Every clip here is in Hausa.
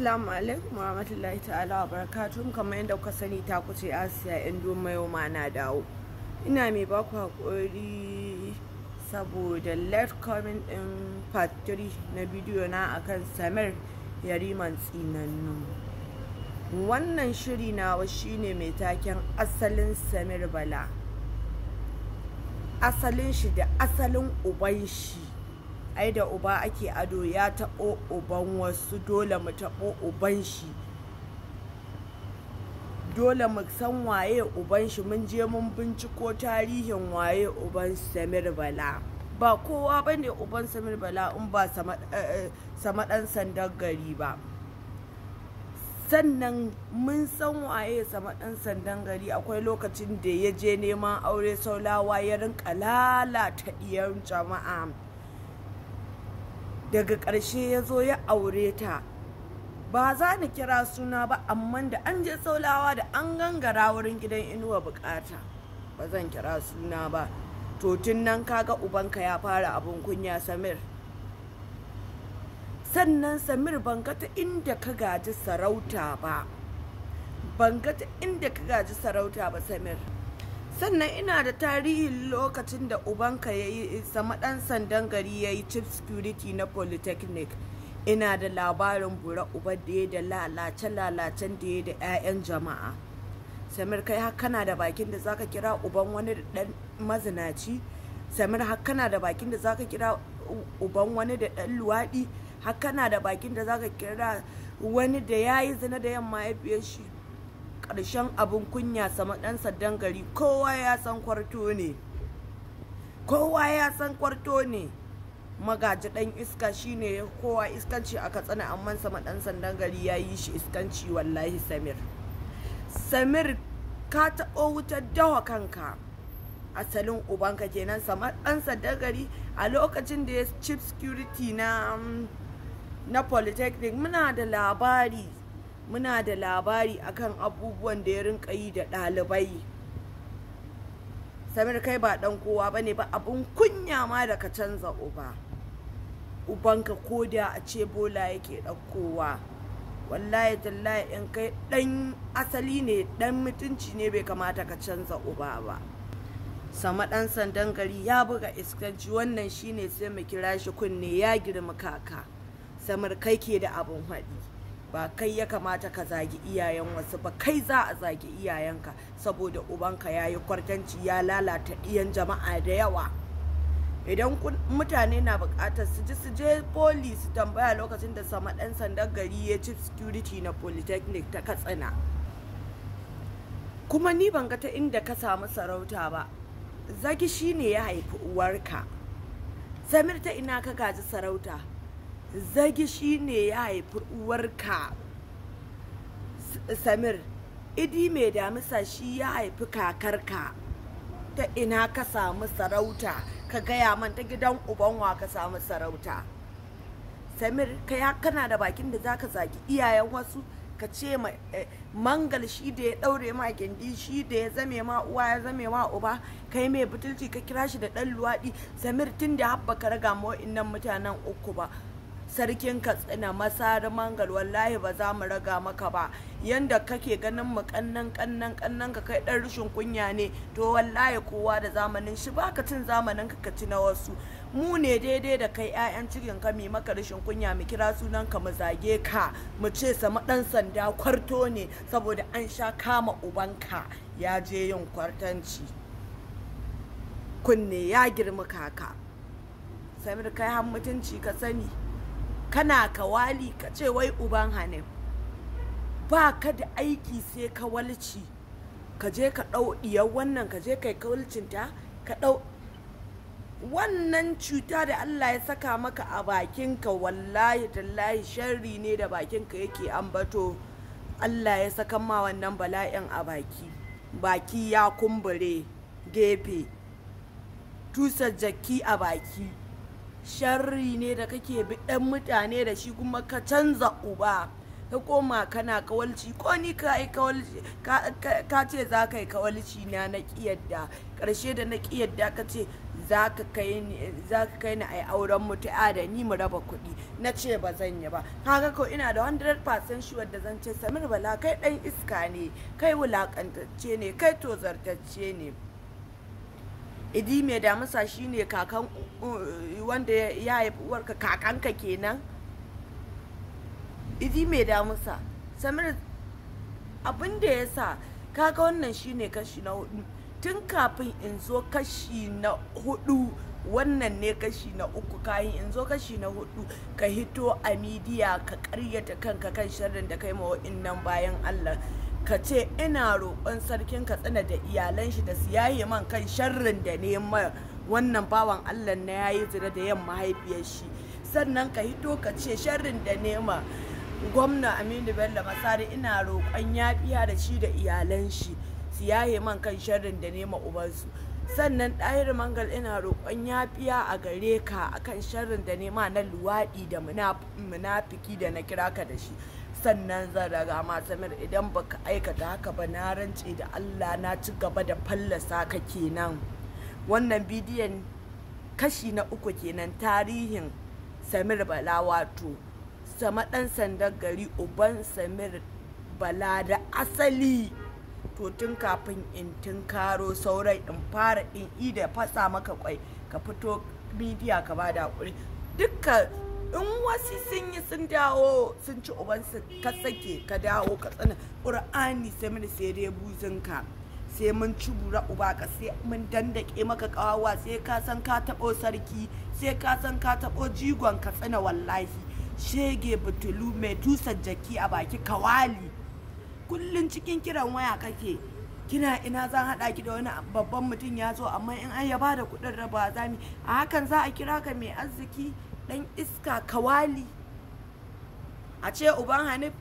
Assalamu alaikum warahmatullahi ta'ala wa barakatuhu. Kamar yadda kuka sani ta kuce Asiya Indo mayo ma na dawo. Ina mai baku hakuri saboda late comment din part 3 na bidiyo na akan Samir Yariman Tsinannu. Wannan shiri nawa shine mai taken asalin Samir Bala. Asalin shi da asalin uban shi. Ai da uba ake ado, ya taɓo uban wasu, dole mu taɓo uban shi, dole mu san waye uban shi. Mun je mun binciko tarihin waye uban Samir Bala. Ba kowa bane uban Samir Bala in ba sama ɗan sandan gari ba. Sannan mun san waye sama ɗan sandan gari. Akwai lokacin da ya je neman aure Saulawa ya rinka lalata iyan jama'a. Daga ƙarshe ya zo ya aure ta. Ba za ni kira suna ba, amma da an je Saulawa da an gangara wurin gidan Inuwa Bukata, ba zan kira suna ba. To tun nan kaga ubanka ya fara abun kunya Samir. Sannan Samir, ban ga ta inda ka gaji sarauta ba, ban ga ta inda ka gaji sarauta ba Samir. Sannan ina da tarihin lokacin da ubanka ya yi sama ɗan sandan gari, ya yi chief security na polytechnic. Ina da labarin bura uba da ya da lalace-lalacen da ya da 'ya'yan jama'a. Samir, kai har kana da bakin da zaka kira uban wani da ɗan mazinaci? Samir, har kana da bakin da zaka kira uban wani da ɗan luwaɗi? Har kana da bakin da zaka kira wani da ya yi zina da yamma ya fiye shi? Ƙarshen abin kunya sama ɗan sandan gari. Kowa ya san kwarto ne, kowa ya san kwarto ne. Magaji ɗan iska shine kowa iskanci a Katsina, amma sama ɗan sandan gari ya yi shi iskanci wallahi. Samir, ka taɓo wutar dawa kanka. Asalin ubanka kenan sama ɗan sandan gari. A lokacin da ya chief security na polytechnic, muna da labari akan abubuwan da ya rinka yi da ɗalibai. Samir, kai ba ɗan kowa bane ba, abun kunya ma da ka canza uba. Ubanka ko da a ce bola yake ɗaukowa, wallahi tallahi in kai ɗan asali ne, ɗan mutunci ne, bai kamata ka canza uba ba. Sama ɗan sandan gari ya buga iskanci, wannan shine sai mu kira shi kunne ya girma kaka. Samir, kai ke da abun haɗi. Ba kai ya kamata ka zagi iyayen wasu ba, kai za a zagi iyayenka, saboda ubanka ya yi kwartanci, ya lalata iyan jama'a da yawa. Idan mutane na bukatar su je poli su tambaya lokacin da sama ɗan sandan gari ya chief security na polytechnic ta Katsina. Kuma ni ban ga ta inda ka samu sarauta ba. Zagi shine ya haifi uwarka. Samir, ta ina ka gaji sarauta? Zagi shine ya haifi uwarka. Samir, idi mai damisa shi ya haifi kakarka. Ta ina ka samu sarauta? Ka gaya man ta gidan uban wa ka samu sarauta? Samir, kai kana da bakin da zaka zagi iyayen wasu? Ka ce mangal shi da ya daure ma gindi, shi da ya zame ma uwa, ya zame ma uba, kai mai butulci ka kira shi da dan luwaɗi. Samir, tun da habba ka raga ma wa'innan mutanen uku ba, sarkin Katsina Masari Mangal, wallahi ba za mu raga maka ba. Yanda kake ganin mu kannan ka kai dan rushin kunya ne, to wallahi kowa da zamanin shi. Baka cin zamanin ka ci na wasu. Mu ne daidai da kai 'ya'yan cikin ka, mi maka rushin kunya, mu kira sunan ka, mu zage ka, mu ce sama dan sanda kwarto ne saboda an sha kama ubanka ya je yin kwartanci. Kunne ya girma kaka. Samir, kai har mutunci ka sani? Kana kawali ka ce wai uban Hanif. Ba ka da aiki sai kawalci. Ka je ka ɗau ɗiyar wannan, ka je kai kawalcinta, ka ɗau wannan cuta da Allah ya saka maka a bakinka. Wallahi tallahi sharri ne da bakinka yake ambato. Allah ya saka ma wannan bala'in a baki ya kumbure gefe, tusar jaki a baki. Sharri ne da kake bi ɗan mutane da shi, kuma ka canza uba. ka koma kana kawalci, ko ni ka yi kawalci, ka ce za ka yi kawalci na ƙiyadda, ƙarshe da na ƙiyadda ka ce za ka kai ni a auren mutu'a da ni mu raba kuɗi, na ce ba zan yi ba. Kaga ko ina da 100% sure da zan ce Samir Bala kai ɗan iska ne, kai wulakantacce ne, kai tozartacce ne. Idi mai damusa shine kakan wanda ya haifi uwarka, kakanka kenan. Idi mai damusa, Samir, abin da ya sa kaga wannan shine kashi na 4. Tun kafin in zo kashi na 4, wannan ne kashi na 3, kayan in zo kashi na 4 ka hito a midiya ka karyata kanka kan sharrin da kai ma wa'innan bayan Allah, ka ce ina roƙon sarkin Katsina da iyalan shi da su yaye man kan sharrin da nema wannan bawan Allah na yayi zina da yan mahaifiyar shi. Sannan ka hito ka ce sharrin da nema gwamna Aminu Bello Masari ina roƙon yafiya da shi da iyalan shi su yaye man kan sharrin da nema ubansu. Sannan Ɗahir Mangal ina roƙon yafiya a gare ka akan sharrin da nema na luwaɗi da munafiki da na kira ka da shi. Sannan zan raga ma Samir, idan baka aikata haka ba na rance da Allah na ci gaba da fallasa ka kenan. Wannan bidiyon kashi na 3 kenan, tarihin Samir Bala, wato sama ɗan sandan gari, uban Samir Bala da asali. To tun kafin in tunkaro sauran in fara in da fasa maka kwai, ka fito midiya ka bada hakuri. Dukkan in wasu sun yi sun dawo sun ci ubansu, ka sake ka dawo ka tsana Qur'ani Samir sai dai buzunka, sai mun ci bura uba ka, sai mun dandake maka kawawa, sai ka san ka taɓo sarki, sai ka san ka taɓo jigon ka tsana. Wallahi shege butulu mai tusar jaki a baki kawali, kullun cikin kiran waya kake, kina ina zan hada ki da wani babban mutum ya zo, amma in an ya bada kuɗin raba zami a hakan za a kira ka mai arziki. Dan iska kawali, a ce uban Hanif,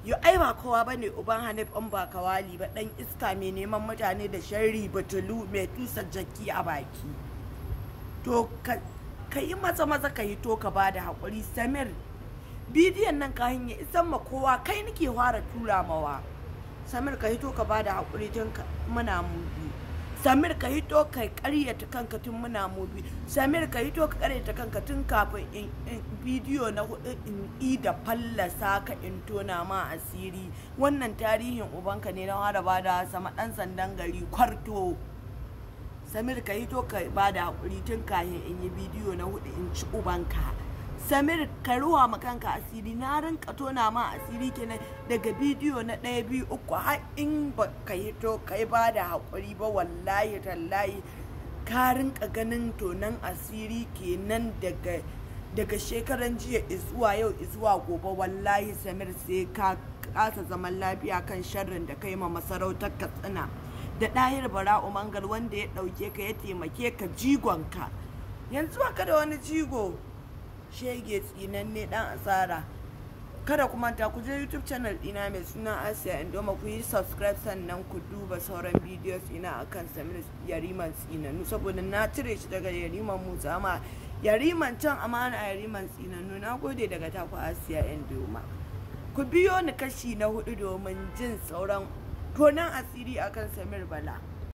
yo ai ba kowa bane uban Hanif in ba kawali ba. Dan iska mai neman mutane da sharri, butulu mai tusar jaki a baki. To ka yi maza ka yi to ka bada hakuri. Samir, bidiyon nan ka hanya isan ma kowa, kai nake fara tura mawa. Samir ka hito ka bada hakuri tun muna mubi. Samir ka hito ka karyata kanka tun muna mubi. Samir ka hito ka karyata kanka tun kafin in bidiyo na 4 in da fallasa ka in tona ma asiri. Wannan tarihin ubanka ne na fara bada sama ɗan sandan gari kwarto. Samir ka hito ka bada hakuri tun kafin in yi bidiyo na 4 in ci ubanka. Samir ka ruwa ma kanka asiri, na rinka tona ma asiri kenan daga bidiyo na 1, 2, 3 har in ba ka hito kai ba da haƙuri ba. Wallahi tallahi ka rinka ganin tonan asiri kenan daga shekaran jiya izuwa yau izuwa gobe. Wallahi Samir sai ka kasa zaman lafiya kan sharrin da kai ma masarautar Katsina da Ɗahir Bara'u Mangal wanda ya ɗauke ka ya taimake ka jigonka. Yanzu ba ka da wani jigo, shege tsinanne dan asara. Kada ku manta ku je YouTube channel dina mai suna Asiya Indoma, ku yi subscribe, sannan ku duba sauran videos ina akan Samir Yariman Tsinanu, saboda na cire shi daga Yariman Musa ma Yariman can amana Yariman Tsinanu. Na gode daga taku Asiya Indoma. Ku biyo ni kashi na 4 domin jin sauran tonan asiri akan Samir Bala.